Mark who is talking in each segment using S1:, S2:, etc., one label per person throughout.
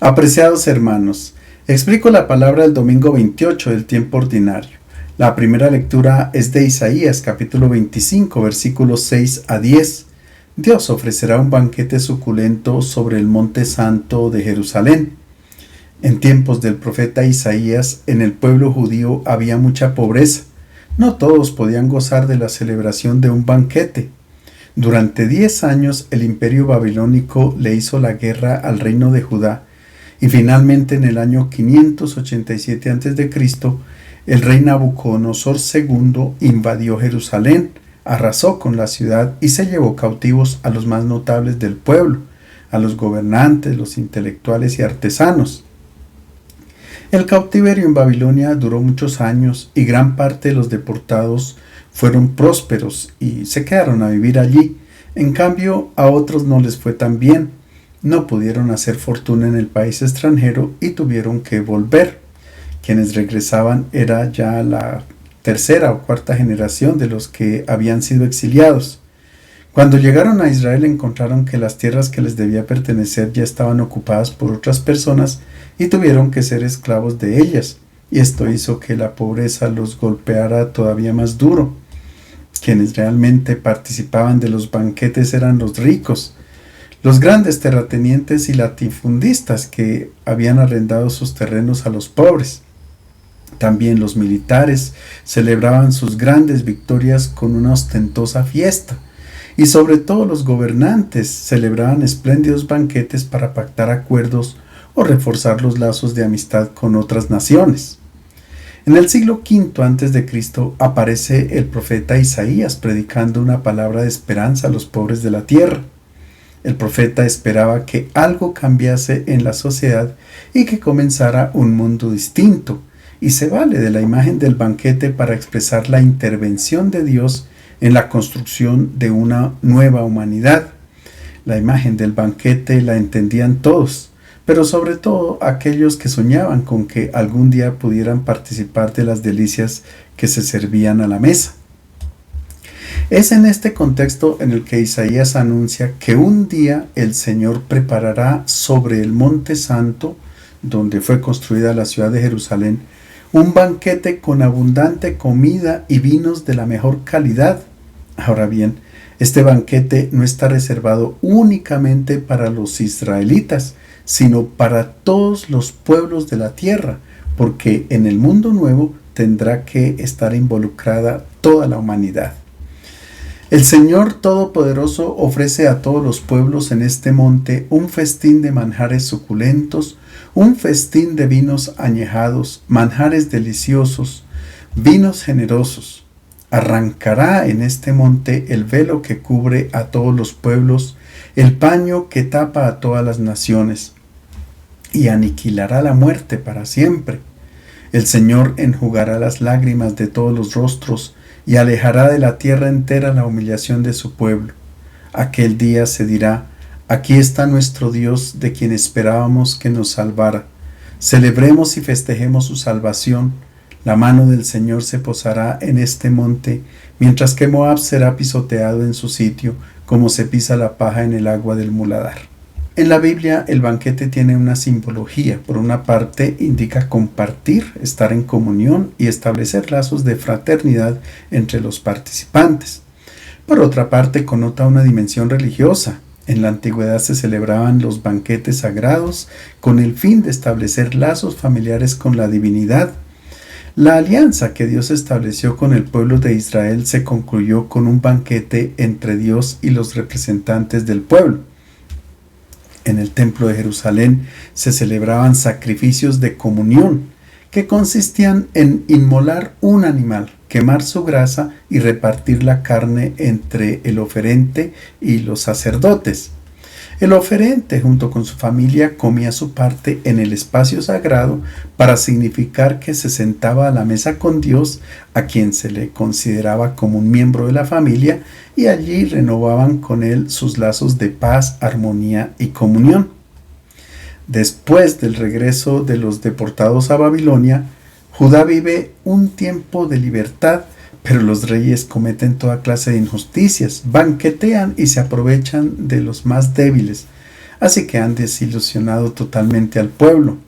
S1: Apreciados hermanos, explico la palabra del domingo 28 del tiempo ordinario. La primera lectura es de Isaías capítulo 25 versículos 6 a 10. Dios ofrecerá un banquete suculento sobre el monte santo de Jerusalén. En tiempos del profeta Isaías, en el pueblo judío había mucha pobreza. No todos podían gozar de la celebración de un banquete. Durante 10 años el imperio babilónico le hizo la guerra al reino de Judá y finalmente en el año 587 a.C. el rey Nabucodonosor II invadió Jerusalén, arrasó con la ciudad y se llevó cautivos a los más notables del pueblo, a los gobernantes, los intelectuales y artesanos. El cautiverio en Babilonia duró muchos años y gran parte de los deportados fueron prósperos y se quedaron a vivir allí. En cambio, a otros no les fue tan bien. No pudieron hacer fortuna en el país extranjero y tuvieron que volver. Quienes regresaban era ya la tercera o cuarta generación de los que habían sido exiliados. Cuando llegaron a Israel encontraron que las tierras que les debía pertenecer ya estaban ocupadas por otras personas y tuvieron que ser esclavos de ellas, y esto hizo que la pobreza los golpeara todavía más duro. Quienes realmente participaban de los banquetes eran los ricos, los grandes terratenientes y latifundistas que habían arrendado sus terrenos a los pobres. También los militares celebraban sus grandes victorias con una ostentosa fiesta, y sobre todo los gobernantes celebraban espléndidos banquetes para pactar acuerdos o reforzar los lazos de amistad con otras naciones. En el siglo V a.C. aparece el profeta Isaías predicando una palabra de esperanza a los pobres de la tierra. El profeta esperaba que algo cambiase en la sociedad y que comenzara un mundo distinto, y se vale de la imagen del banquete para expresar la intervención de Dios en la construcción de una nueva humanidad. La imagen del banquete la entendían todos, pero sobre todo aquellos que soñaban con que algún día pudieran participar de las delicias que se servían a la mesa. Es en este contexto en el que Isaías anuncia que un día el Señor preparará sobre el monte santo, donde fue construida la ciudad de Jerusalén, un banquete con abundante comida y vinos de la mejor calidad. Ahora bien, este banquete no está reservado únicamente para los israelitas, sino para todos los pueblos de la tierra, porque en el mundo nuevo tendrá que estar involucrada toda la humanidad. El Señor Todopoderoso ofrece a todos los pueblos en este monte un festín de manjares suculentos, un festín de vinos añejados, manjares deliciosos, vinos generosos. Arrancará en este monte el velo que cubre a todos los pueblos, el paño que tapa a todas las naciones, y aniquilará la muerte para siempre. El Señor enjugará las lágrimas de todos los rostros y alejará de la tierra entera la humillación de su pueblo. Aquel día se dirá: aquí está nuestro Dios, de quien esperábamos que nos salvara. Celebremos y festejemos su salvación. La mano del Señor se posará en este monte, mientras que Moab será pisoteado en su sitio, como se pisa la paja en el agua del muladar. En la Biblia, el banquete tiene una simbología. Por una parte, indica compartir, estar en comunión y establecer lazos de fraternidad entre los participantes. Por otra parte, connota una dimensión religiosa. En la antigüedad se celebraban los banquetes sagrados con el fin de establecer lazos familiares con la divinidad. La alianza que Dios estableció con el pueblo de Israel se concluyó con un banquete entre Dios y los representantes del pueblo. En el templo de Jerusalén se celebraban sacrificios de comunión, que consistían en inmolar un animal, quemar su grasa y repartir la carne entre el oferente y los sacerdotes. El oferente, junto con su familia, comía su parte en el espacio sagrado para significar que se sentaba a la mesa con Dios, a quien se le consideraba como un miembro de la familia, y allí renovaban con él sus lazos de paz, armonía y comunión. Después del regreso de los deportados a Babilonia, Judá vive un tiempo de libertad, pero los reyes cometen toda clase de injusticias, banquetean y se aprovechan de los más débiles. así que han desilusionado totalmente al pueblo.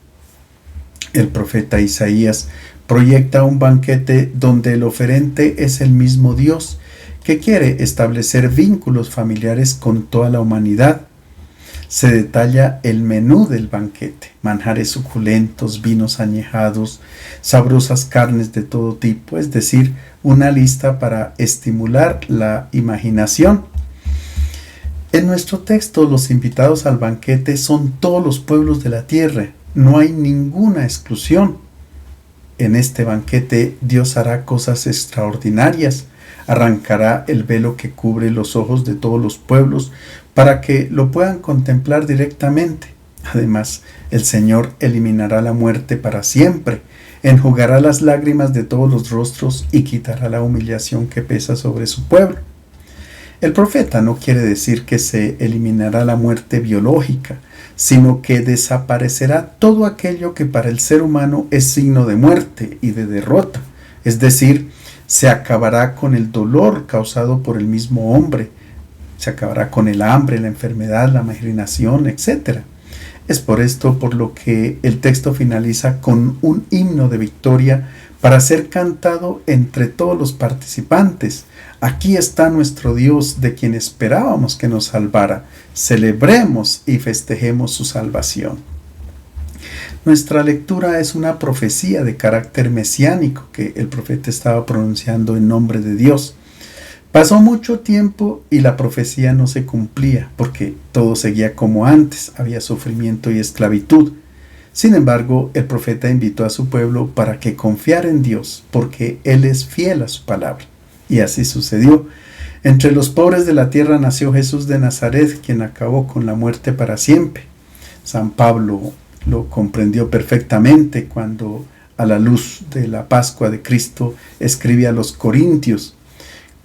S1: El profeta Isaías proyecta un banquete donde el oferente es el mismo Dios, que quiere establecer vínculos familiares con toda la humanidad. Se detalla el menú del banquete: manjares suculentos, vinos añejados, sabrosas carnes de todo tipo, es decir, una lista para estimular la imaginación. En nuestro texto, los invitados al banquete son todos los pueblos de la tierra, no hay ninguna exclusión. En este banquete Dios hará cosas extraordinarias, arrancará el velo que cubre los ojos de todos los pueblos para que lo puedan contemplar directamente. Además, el Señor eliminará la muerte para siempre, enjugará las lágrimas de todos los rostros y quitará la humillación que pesa sobre su pueblo. El profeta no quiere decir que se eliminará la muerte biológica, sino que desaparecerá todo aquello que para el ser humano es signo de muerte y de derrota, es decir, se acabará con el dolor causado por el mismo hombre, se acabará con el hambre, la enfermedad, la marginación, etc. Es por esto por lo que el texto finaliza con un himno de victoria para ser cantado entre todos los participantes. Aquí está nuestro Dios, de quien esperábamos que nos salvara. Celebremos y festejemos su salvación. Nuestra lectura es una profecía de carácter mesiánico que el profeta estaba pronunciando en nombre de Dios. Pasó mucho tiempo y la profecía no se cumplía, porque todo seguía como antes, había sufrimiento y esclavitud. Sin embargo, el profeta invitó a su pueblo para que confiara en Dios, porque Él es fiel a su palabra. Y así sucedió. Entre los pobres de la tierra nació Jesús de Nazaret, quien acabó con la muerte para siempre. San Pablo lo comprendió perfectamente cuando, a la luz de la Pascua de Cristo, escribe a los Corintios: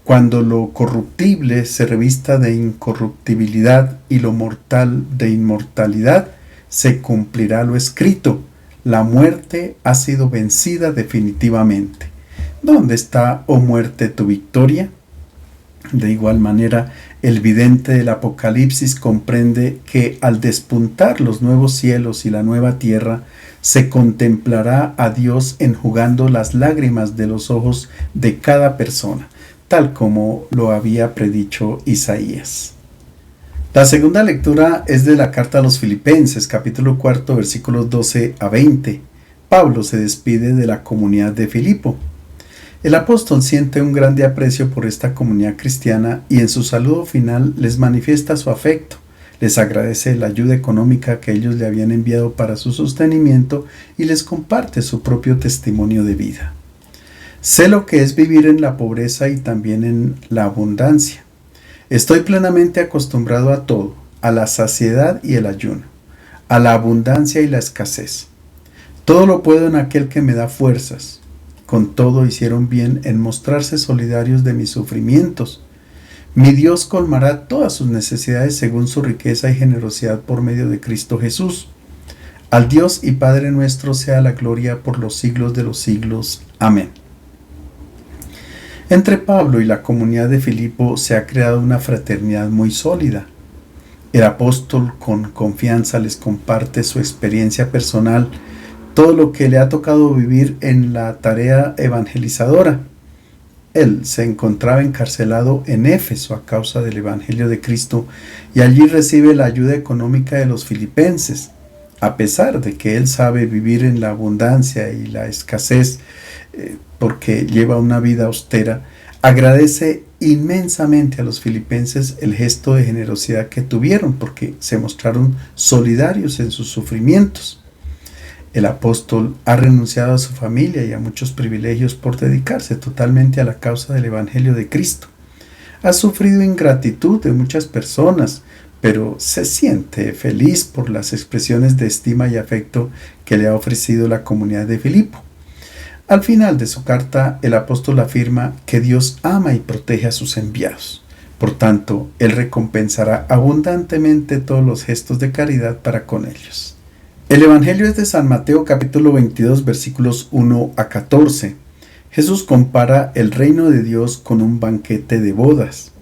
S1: cuando lo corruptible se revista de incorruptibilidad y lo mortal de inmortalidad, se cumplirá lo escrito: la muerte ha sido vencida definitivamente. ¿Dónde está, oh muerte, tu victoria? De igual manera, el vidente del Apocalipsis comprende que al despuntar los nuevos cielos y la nueva tierra, se contemplará a Dios enjugando las lágrimas de los ojos de cada persona, tal como lo había predicho Isaías. La segunda lectura es de la carta a los Filipenses, capítulo 4, versículos 12 a 20. Pablo se despide de la comunidad de Filipo. El apóstol siente un grande aprecio por esta comunidad cristiana y en su saludo final les manifiesta su afecto, les agradece la ayuda económica que ellos le habían enviado para su sostenimiento y les comparte su propio testimonio de vida. Sé lo que es vivir en la pobreza y también en la abundancia. Estoy plenamente acostumbrado a todo, a la saciedad y el ayuno, a la abundancia y la escasez. Todo lo puedo en aquel que me da fuerzas. Con todo hicieron bien en mostrarse solidarios de mis sufrimientos. Mi Dios colmará todas sus necesidades según su riqueza y generosidad por medio de Cristo Jesús. Al Dios y Padre nuestro sea la gloria por los siglos de los siglos. Amén. Entre Pablo y la comunidad de Filipo se ha creado una fraternidad muy sólida. El apóstol con confianza les comparte su experiencia personal, todo lo que le ha tocado vivir en la tarea evangelizadora. Él se encontraba encarcelado en Éfeso a causa del Evangelio de Cristo y allí recibe la ayuda económica de los filipenses. A pesar de que él sabe vivir en la abundancia y la escasez porque lleva una vida austera, agradece inmensamente a los filipenses el gesto de generosidad que tuvieron porque se mostraron solidarios en sus sufrimientos. El apóstol ha renunciado a su familia y a muchos privilegios por dedicarse totalmente a la causa del Evangelio de Cristo. Ha sufrido ingratitud de muchas personas, pero se siente feliz por las expresiones de estima y afecto que le ha ofrecido la comunidad de Filipo. Al final de su carta, el apóstol afirma que Dios ama y protege a sus enviados. Por tanto, Él recompensará abundantemente todos los gestos de caridad para con ellos. El Evangelio es de San Mateo capítulo 22 versículos 1 a 14. Jesús compara el reino de Dios con un banquete de bodas.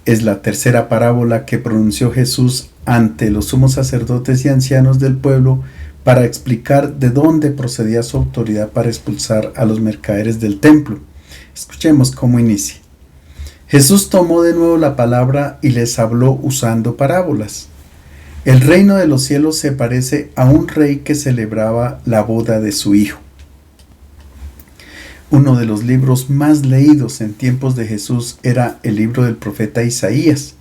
S1: Es la tercera parábola que pronunció Jesús ante los sumos sacerdotes y ancianos del pueblo para explicar de dónde procedía su autoridad para expulsar a los mercaderes del templo. Escuchemos cómo inicia. Jesús tomó de nuevo la palabra y les habló usando parábolas. El reino de los cielos se parece a un rey que celebraba la boda de su hijo. Uno de los libros más leídos en tiempos de Jesús era el libro del profeta Isaías.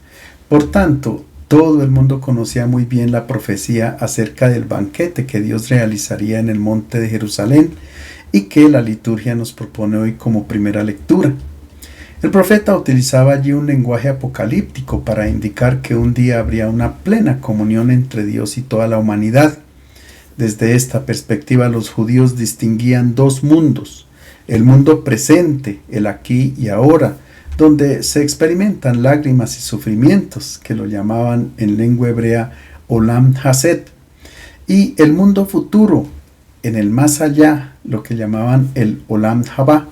S1: Por tanto, todo el mundo conocía muy bien la profecía acerca del banquete que Dios realizaría en el monte de Jerusalén y que la liturgia nos propone hoy como primera lectura. El profeta utilizaba allí un lenguaje apocalíptico para indicar que un día habría una plena comunión entre Dios y toda la humanidad. Desde esta perspectiva, los judíos distinguían dos mundos: el mundo presente, el aquí y ahora, donde se experimentan lágrimas y sufrimientos, que lo llamaban en lengua hebrea Olam Hazed, y el mundo futuro, en el más allá, lo que llamaban el Olam Haba,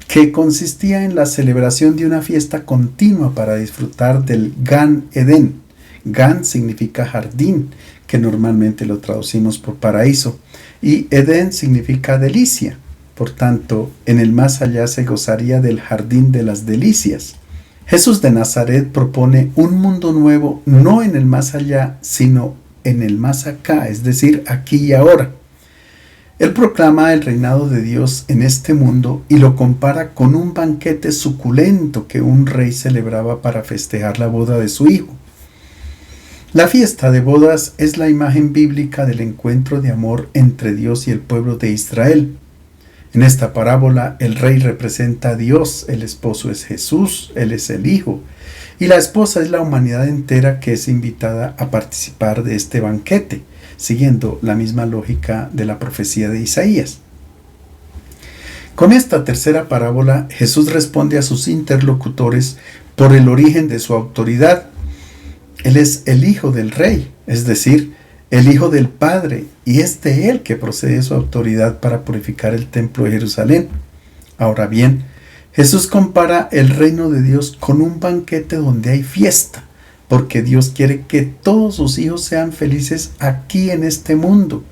S1: que consistía en la celebración de una fiesta continua para disfrutar del Gan Eden. Gan significa jardín, que normalmente lo traducimos por paraíso, y Edén significa delicia. Por tanto, en el más allá se gozaría del jardín de las delicias. Jesús de Nazaret propone un mundo nuevo no en el más allá, sino en el más acá, es decir, aquí y ahora. Él proclama el reinado de Dios en este mundo y lo compara con un banquete suculento que un rey celebraba para festejar la boda de su hijo. La fiesta de bodas es la imagen bíblica del encuentro de amor entre Dios y el pueblo de Israel. En esta parábola, el rey representa a Dios, el esposo es Jesús, Él es el Hijo, y la esposa es la humanidad entera que es invitada a participar de este banquete, siguiendo la misma lógica de la profecía de Isaías. Con esta tercera parábola, Jesús responde a sus interlocutores por el origen de su autoridad. Él es el Hijo del Rey, es decir, el Hijo del Padre, y es de Él que procede su autoridad para purificar el templo de Jerusalén. Ahora bien, Jesús compara el reino de Dios con un banquete donde hay fiesta, porque Dios quiere que todos sus hijos sean felices aquí en este mundo.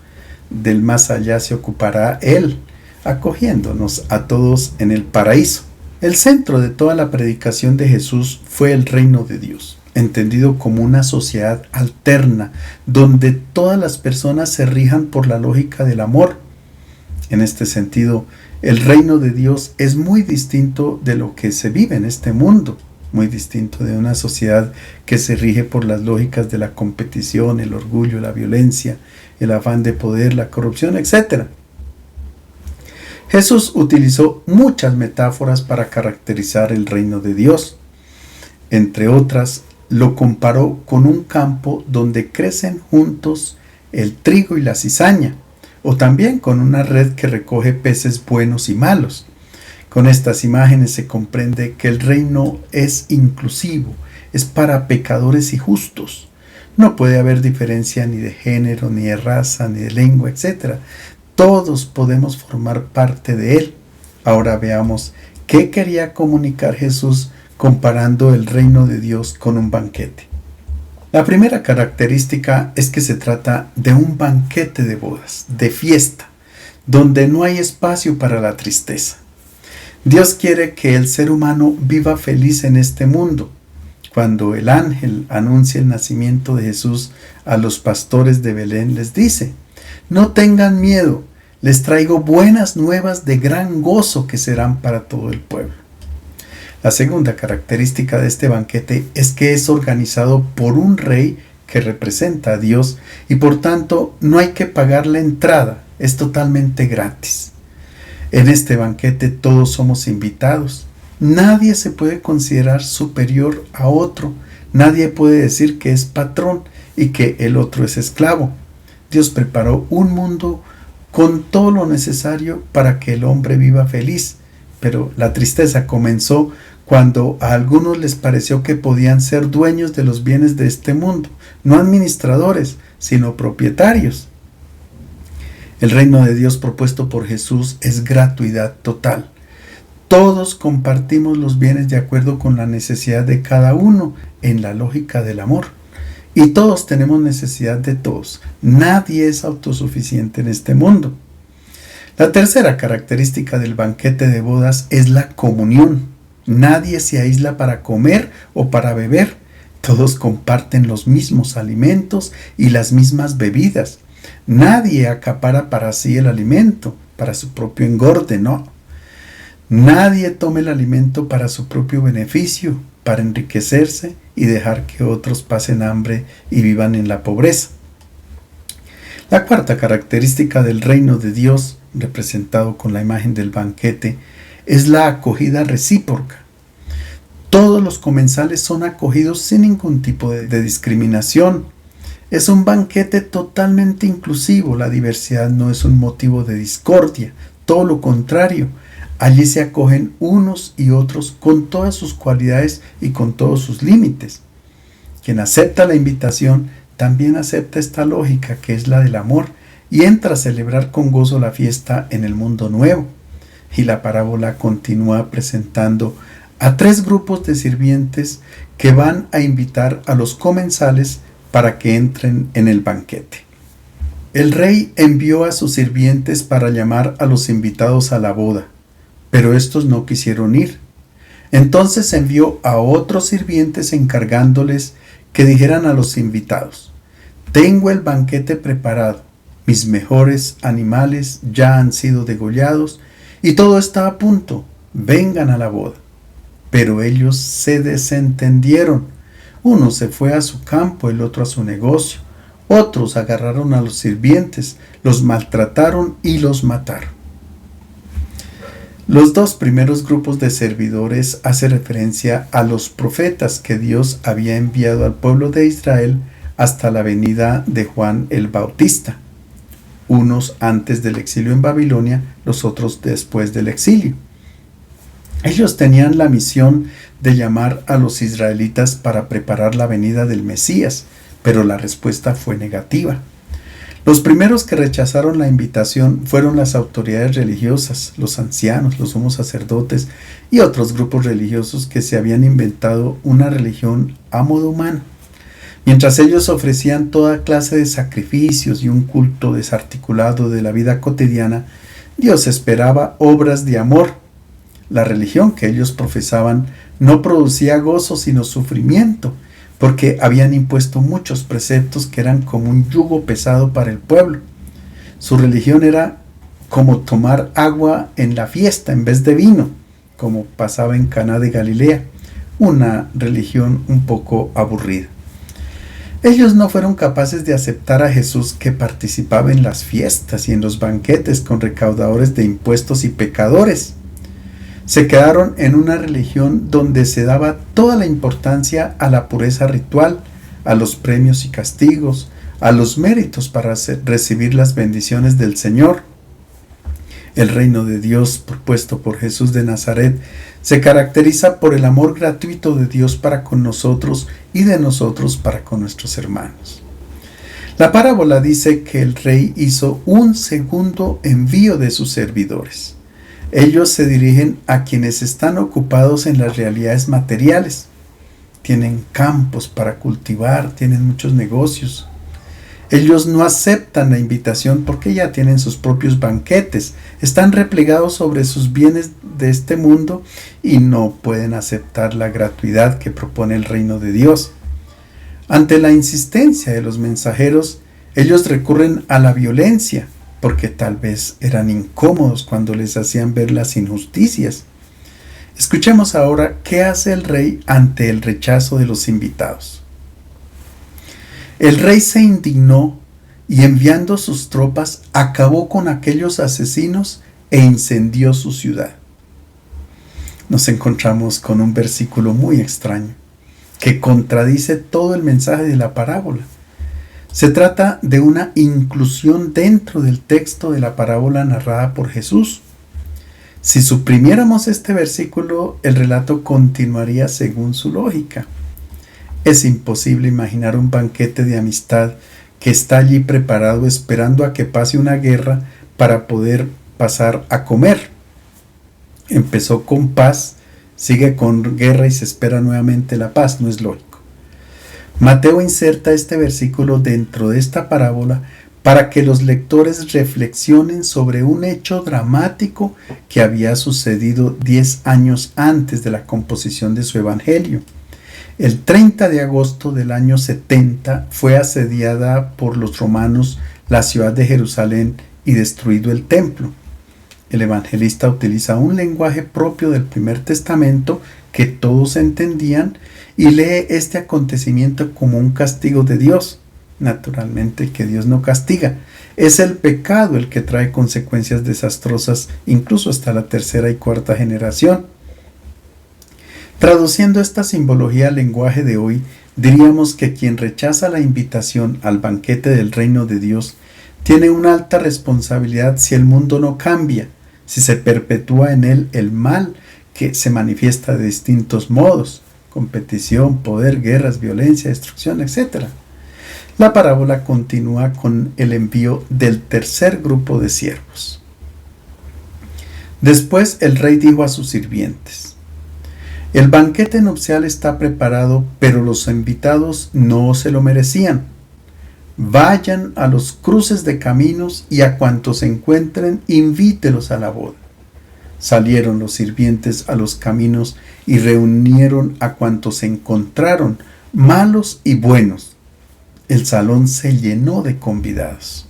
S1: Del más allá se ocupará Él, acogiéndonos a todos en el paraíso. El centro de toda la predicación de Jesús fue el reino de Dios, entendido como una sociedad alterna, donde todas las personas se rijan por la lógica del amor. En este sentido, el reino de Dios es muy distinto de lo que se vive en este mundo, muy distinto de una sociedad que se rige por las lógicas de la competición, el orgullo, la violencia, el afán de poder, la corrupción, etc. Jesús utilizó muchas metáforas para caracterizar el reino de Dios. Entre otras, lo comparó con un campo donde crecen juntos el trigo y la cizaña, o también con una red que recoge peces buenos y malos. Con estas imágenes se comprende que el reino es inclusivo, es para pecadores y justos. No puede haber diferencia ni de género, ni de raza, ni de lengua, etc. Todos podemos formar parte de él. Ahora veamos qué quería comunicar Jesús comparando el reino de Dios con un banquete. La primera característica es que se trata de un banquete de bodas, de fiesta, donde no hay espacio para la tristeza. Dios quiere que el ser humano viva feliz en este mundo. Cuando el ángel anuncia el nacimiento de Jesús a los pastores de Belén, les dice: no tengan miedo, les traigo buenas nuevas de gran gozo que serán para todo el pueblo. La segunda característica de este banquete es que es organizado por un rey que representa a Dios y por tanto no hay que pagar la entrada, es totalmente gratis. En este banquete todos somos invitados. Nadie se puede considerar superior a otro. Nadie puede decir que es patrón y que el otro es esclavo. Dios preparó un mundo con todo lo necesario para que el hombre viva feliz. Pero la tristeza comenzó cuando a algunos les pareció que podían ser dueños de los bienes de este mundo, no administradores, sino propietarios. El reino de Dios propuesto por Jesús es gratuidad total. Todos compartimos los bienes de acuerdo con la necesidad de cada uno en la lógica del amor. Y todos tenemos necesidad de todos. Nadie es autosuficiente en este mundo. La tercera característica del banquete de bodas es la comunión. Nadie se aísla para comer o para beber. Todos comparten los mismos alimentos y las mismas bebidas. Nadie acapara para sí el alimento, para su propio engorde, no. Nadie toma el alimento para su propio beneficio, para enriquecerse y dejar que otros pasen hambre y vivan en la pobreza. La cuarta característica del reino de Dios, representado con la imagen del banquete, es la acogida recíproca. Todos los comensales son acogidos sin ningún tipo de discriminación. Es un banquete totalmente inclusivo. La diversidad no es un motivo de discordia, todo lo contrario. Allí se acogen unos y otros con todas sus cualidades y con todos sus límites. Quien acepta la invitación también acepta esta lógica que es la del amor y entra a celebrar con gozo la fiesta en el mundo nuevo. Y la parábola continúa presentando a 3 grupos de sirvientes que van a invitar a los comensales para que entren en el banquete. El rey envió a sus sirvientes para llamar a los invitados a la boda, pero estos no quisieron ir. Entonces envió a otros sirvientes encargándoles que dijeran a los invitados: tengo el banquete preparado, mis mejores animales ya han sido degollados y todo está a punto, vengan a la boda. Pero ellos se desentendieron. Uno se fue a su campo, el otro a su negocio. Otros agarraron a los sirvientes, los maltrataron y los mataron. Los 2 primeros grupos de servidores hacen referencia a los profetas que Dios había enviado al pueblo de Israel hasta la venida de Juan el Bautista. Unos antes del exilio en Babilonia, los otros después del exilio. Ellos tenían la misión de llamar a los israelitas para preparar la venida del Mesías, pero la respuesta fue negativa. Los primeros que rechazaron la invitación fueron las autoridades religiosas, los ancianos, los sumos sacerdotes y otros grupos religiosos que se habían inventado una religión a modo humano. Mientras ellos ofrecían toda clase de sacrificios y un culto desarticulado de la vida cotidiana, Dios esperaba obras de amor. La religión que ellos profesaban no producía gozo sino sufrimiento, porque habían impuesto muchos preceptos que eran como un yugo pesado para el pueblo. Su religión era como tomar agua en la fiesta en vez de vino, como pasaba en Caná de Galilea, una religión un poco aburrida. Ellos no fueron capaces de aceptar a Jesús, que participaba en las fiestas y en los banquetes con recaudadores de impuestos y pecadores. Se quedaron en una religión donde se daba toda la importancia a la pureza ritual, a los premios y castigos, a los méritos para recibir las bendiciones del Señor. El reino de Dios, propuesto por Jesús de Nazaret, se caracteriza por el amor gratuito de Dios para con nosotros y de nosotros para con nuestros hermanos. La parábola dice que el rey hizo un segundo envío de sus servidores. Ellos se dirigen a quienes están ocupados en las realidades materiales. Tienen campos para cultivar, tienen muchos negocios. Ellos no aceptan la invitación porque ya tienen sus propios banquetes, están replegados sobre sus bienes de este mundo y no pueden aceptar la gratuidad que propone el reino de Dios. Ante la insistencia de los mensajeros, ellos recurren a la violencia, porque tal vez eran incómodos cuando les hacían ver las injusticias. Escuchemos ahora qué hace el rey ante el rechazo de los invitados. El rey se indignó y enviando sus tropas acabó con aquellos asesinos e incendió su ciudad. Nos encontramos con un versículo muy extraño que contradice todo el mensaje de la parábola. Se trata de una inclusión dentro del texto de la parábola narrada por Jesús. Si suprimiéramos este versículo, el relato continuaría según su lógica. Es imposible imaginar un banquete de amistad que está allí preparado esperando a que pase una guerra para poder pasar a comer. Empezó con paz, sigue con guerra y se espera nuevamente la paz, no es lógico. Mateo inserta este versículo dentro de esta parábola para que los lectores reflexionen sobre un hecho dramático que había sucedido 10 años antes de la composición de su evangelio. El 30 de agosto del año 70 fue asediada por los romanos la ciudad de Jerusalén y destruido el templo. El evangelista utiliza un lenguaje propio del Primer Testamento que todos entendían y lee este acontecimiento como un castigo de Dios. Naturalmente que Dios no castiga. Es el pecado el que trae consecuencias desastrosas, incluso hasta la tercera y cuarta generación. Traduciendo esta simbología al lenguaje de hoy, diríamos que quien rechaza la invitación al banquete del reino de Dios tiene una alta responsabilidad si el mundo no cambia, si se perpetúa en él el mal que se manifiesta de distintos modos: competición, poder, guerras, violencia, destrucción, etc. La parábola continúa con el envío del tercer grupo de siervos. Después el rey dijo a sus sirvientes: el banquete nupcial está preparado, pero los invitados no se lo merecían. Vayan a los cruces de caminos y a cuantos encuentren, invítelos a la boda. Salieron los sirvientes a los caminos y reunieron a cuantos encontraron, malos y buenos. El salón se llenó de convidados.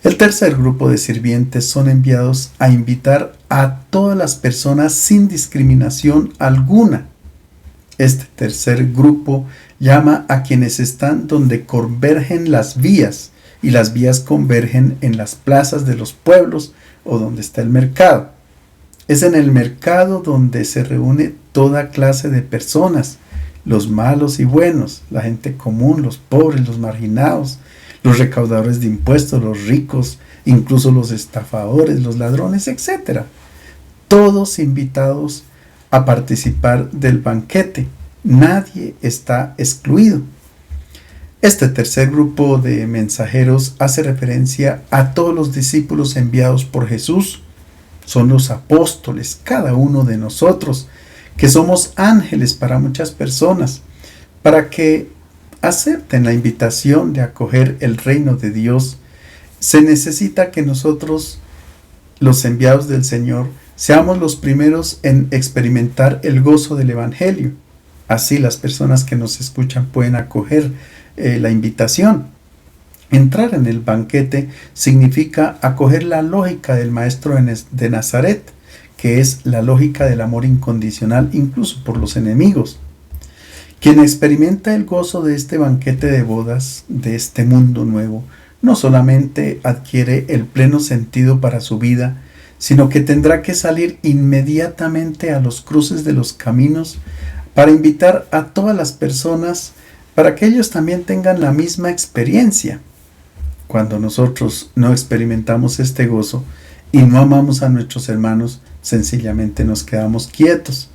S1: El tercer grupo de sirvientes son enviados a invitar a todas las personas sin discriminación alguna. Este tercer grupo llama a quienes están donde convergen las vías, y las vías convergen en las plazas de los pueblos o donde está el mercado. Es en el mercado donde se reúne toda clase de personas, los malos y buenos, la gente común, los pobres, los marginados, los recaudadores de impuestos, los ricos, incluso los estafadores, los ladrones, etc. Todos invitados a participar del banquete. Nadie está excluido. Este tercer grupo de mensajeros hace referencia a todos los discípulos enviados por Jesús. Son los apóstoles, cada uno de nosotros, que somos ángeles para muchas personas, para que acepten la invitación de acoger el reino de Dios. Se necesita que nosotros, los enviados del Señor, seamos los primeros en experimentar el gozo del Evangelio. Así las personas que nos escuchan pueden acoger la invitación. Entrar en el banquete significa acoger la lógica del Maestro de Nazaret, que es la lógica del amor incondicional incluso por los enemigos. Quien experimenta el gozo de este banquete de bodas, de este mundo nuevo, no solamente adquiere el pleno sentido para su vida, sino que tendrá que salir inmediatamente a los cruces de los caminos para invitar a todas las personas para que ellos también tengan la misma experiencia. Cuando nosotros no experimentamos este gozo y no amamos a nuestros hermanos, sencillamente nos quedamos quietos.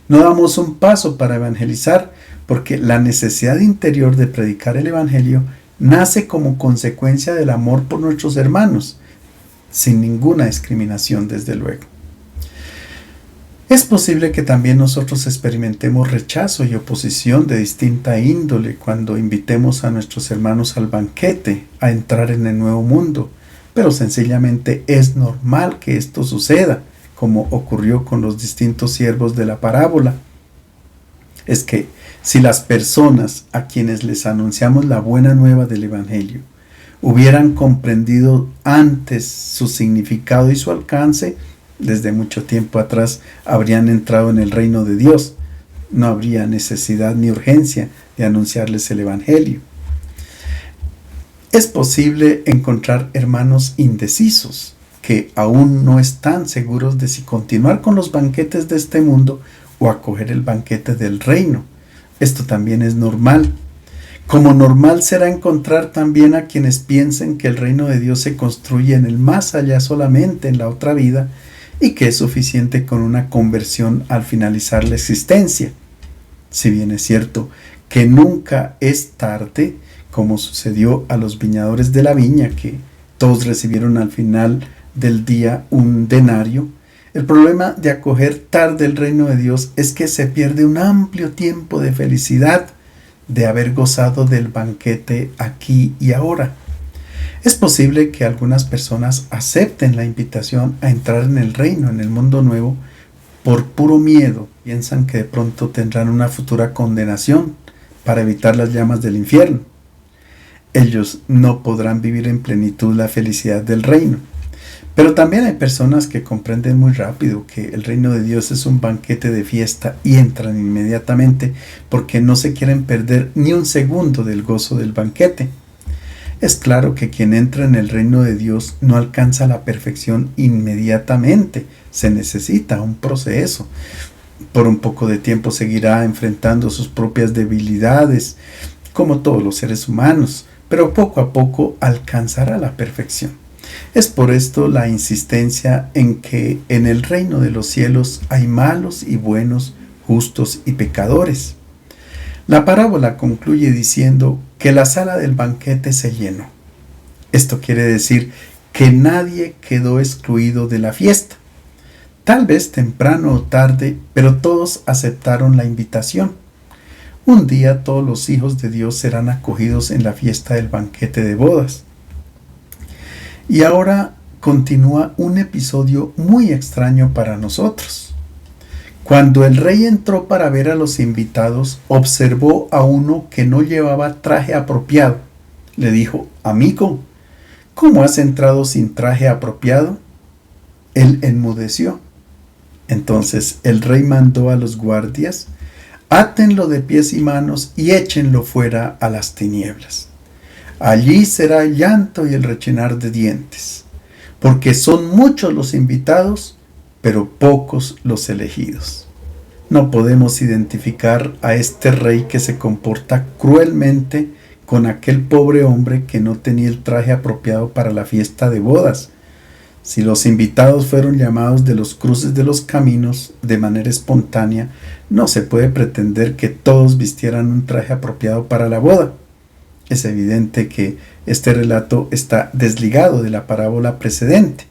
S1: No damos un paso para evangelizar, porque la necesidad interior de predicar el evangelio nace como consecuencia del amor por nuestros hermanos, sin ninguna discriminación, desde luego. Es posible que también nosotros experimentemos rechazo y oposición de distinta índole cuando invitemos a nuestros hermanos al banquete, a entrar en el nuevo mundo, pero sencillamente es normal que esto suceda, como ocurrió con los distintos siervos de la parábola. Es que si las personas a quienes les anunciamos la buena nueva del Evangelio hubieran comprendido antes su significado y su alcance, desde mucho tiempo atrás habrían entrado en el reino de Dios. No habría necesidad ni urgencia de anunciarles el Evangelio. Es posible encontrar hermanos indecisos que aún no están seguros de si continuar con los banquetes de este mundo o acoger el banquete del reino. Esto también es normal. Como normal será encontrar también a quienes piensen que el reino de Dios se construye en el más allá solamente en la otra vida y que es suficiente con una conversión al finalizar la existencia. Si bien es cierto que nunca es tarde, como sucedió a los viñadores de la viña, que todos recibieron al final del día un denario, el problema de acoger tarde el reino de Dios es que se pierde un amplio tiempo de felicidad, de haber gozado del banquete aquí y ahora. Es posible que algunas personas acepten la invitación a entrar en el reino, en el mundo nuevo, por puro miedo. Piensan que de pronto tendrán una futura condenación para evitar las llamas del infierno. Ellos no podrán vivir en plenitud la felicidad del reino. Pero también hay personas que comprenden muy rápido que el reino de Dios es un banquete de fiesta y entran inmediatamente porque no se quieren perder ni un segundo del gozo del banquete. Es claro que quien entra en el reino de Dios no alcanza la perfección inmediatamente. Se necesita un proceso. Por un poco de tiempo seguirá enfrentando sus propias debilidades, como todos los seres humanos, pero poco a poco alcanzará la perfección. Es por esto la insistencia en que en el reino de los cielos hay malos y buenos, justos y pecadores. La parábola concluye diciendo que la sala del banquete se llenó. Esto quiere decir que nadie quedó excluido de la fiesta. Tal vez temprano o tarde, pero todos aceptaron la invitación. Un día todos los hijos de Dios serán acogidos en la fiesta del banquete de bodas. Y ahora continúa un episodio muy extraño para nosotros. Cuando el rey entró para ver a los invitados, observó a uno que no llevaba traje apropiado. Le dijo: amigo, ¿cómo has entrado sin traje apropiado? Él enmudeció. Entonces el rey mandó a los guardias: átenlo de pies y manos y échenlo fuera a las tinieblas. Allí será el llanto y el rechinar de dientes, porque son muchos los invitados, pero pocos los elegidos. No podemos identificar a este rey que se comporta cruelmente con aquel pobre hombre que no tenía el traje apropiado para la fiesta de bodas. Si los invitados fueron llamados de los cruces de los caminos de manera espontánea, no se puede pretender que todos vistieran un traje apropiado para la boda. Es evidente que este relato está desligado de la parábola precedente.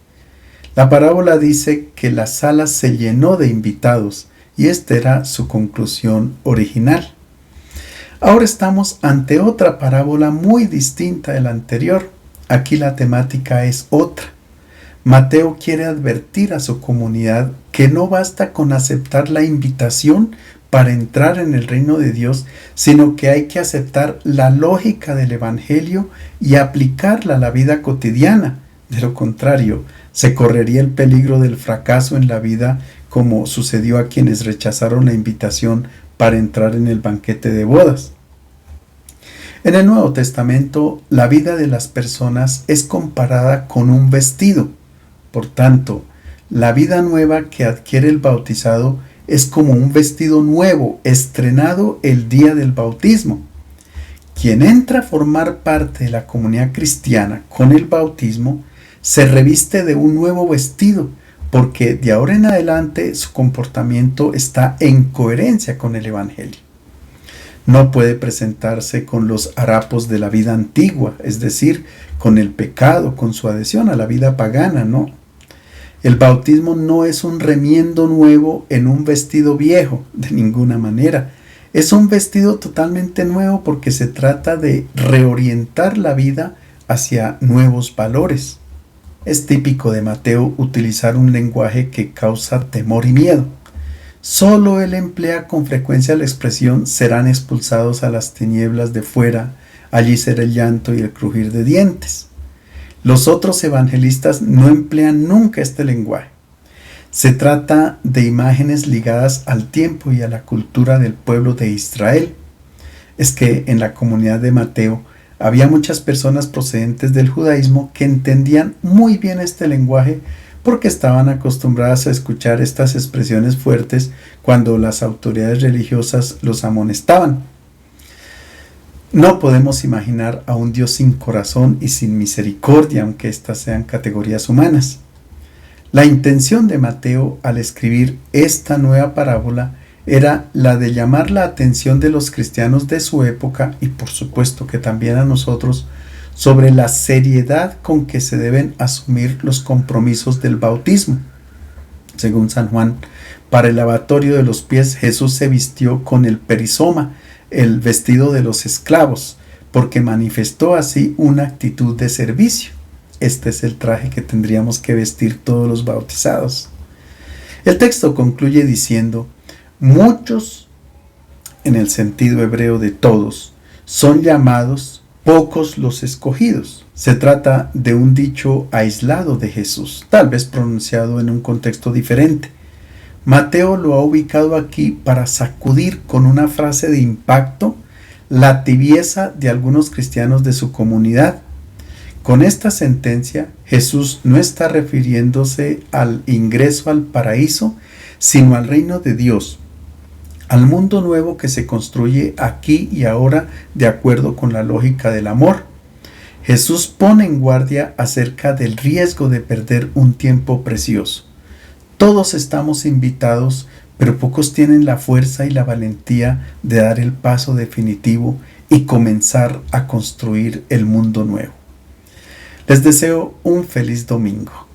S1: La parábola dice que la sala se llenó de invitados y esta era su conclusión original. Ahora estamos ante otra parábola muy distinta de la anterior. Aquí la temática es otra. Mateo quiere advertir a su comunidad que no basta con aceptar la invitación para entrar en el reino de Dios, sino que hay que aceptar la lógica del Evangelio y aplicarla a la vida cotidiana. De lo contrario, se correría el peligro del fracaso en la vida, como sucedió a quienes rechazaron la invitación para entrar en el banquete de bodas. En el Nuevo Testamento, la vida de las personas es comparada con un vestido. Por tanto, la vida nueva que adquiere el bautizado es como un vestido nuevo, estrenado el día del bautismo. Quien entra a formar parte de la comunidad cristiana con el bautismo, se reviste de un nuevo vestido, porque de ahora en adelante su comportamiento está en coherencia con el Evangelio. No puede presentarse con los harapos de la vida antigua, es decir, con el pecado, con su adhesión a la vida pagana, no. El bautismo no es un remiendo nuevo en un vestido viejo, de ninguna manera. Es un vestido totalmente nuevo porque se trata de reorientar la vida hacia nuevos valores. Es típico de Mateo utilizar un lenguaje que causa temor y miedo. Solo él emplea con frecuencia la expresión: serán expulsados a las tinieblas de fuera, allí será el llanto y el crujir de dientes. Los otros evangelistas no emplean nunca este lenguaje. Se trata de imágenes ligadas al tiempo y a la cultura del pueblo de Israel. Es que en la comunidad de Mateo había muchas personas procedentes del judaísmo que entendían muy bien este lenguaje porque estaban acostumbradas a escuchar estas expresiones fuertes cuando las autoridades religiosas los amonestaban. No podemos imaginar a un Dios sin corazón y sin misericordia, aunque estas sean categorías humanas. La intención de Mateo al escribir esta nueva parábola era la de llamar la atención de los cristianos de su época, y por supuesto que también a nosotros, sobre la seriedad con que se deben asumir los compromisos del bautismo. Según San Juan, para el lavatorio de los pies Jesús se vistió con el perizoma, el vestido de los esclavos, porque manifestó así una actitud de servicio. Este es el traje que tendríamos que vestir todos los bautizados. El texto concluye diciendo: muchos, en el sentido hebreo de todos, son llamados, pocos los escogidos. Se trata de un dicho aislado de Jesús, tal vez pronunciado en un contexto diferente. Mateo lo ha ubicado aquí para sacudir con una frase de impacto la tibieza de algunos cristianos de su comunidad. Con esta sentencia, Jesús no está refiriéndose al ingreso al paraíso, sino al reino de Dios, al mundo nuevo que se construye aquí y ahora de acuerdo con la lógica del amor. Jesús pone en guardia acerca del riesgo de perder un tiempo precioso. Todos estamos invitados, pero pocos tienen la fuerza y la valentía de dar el paso definitivo y comenzar a construir el mundo nuevo. Les deseo un feliz domingo.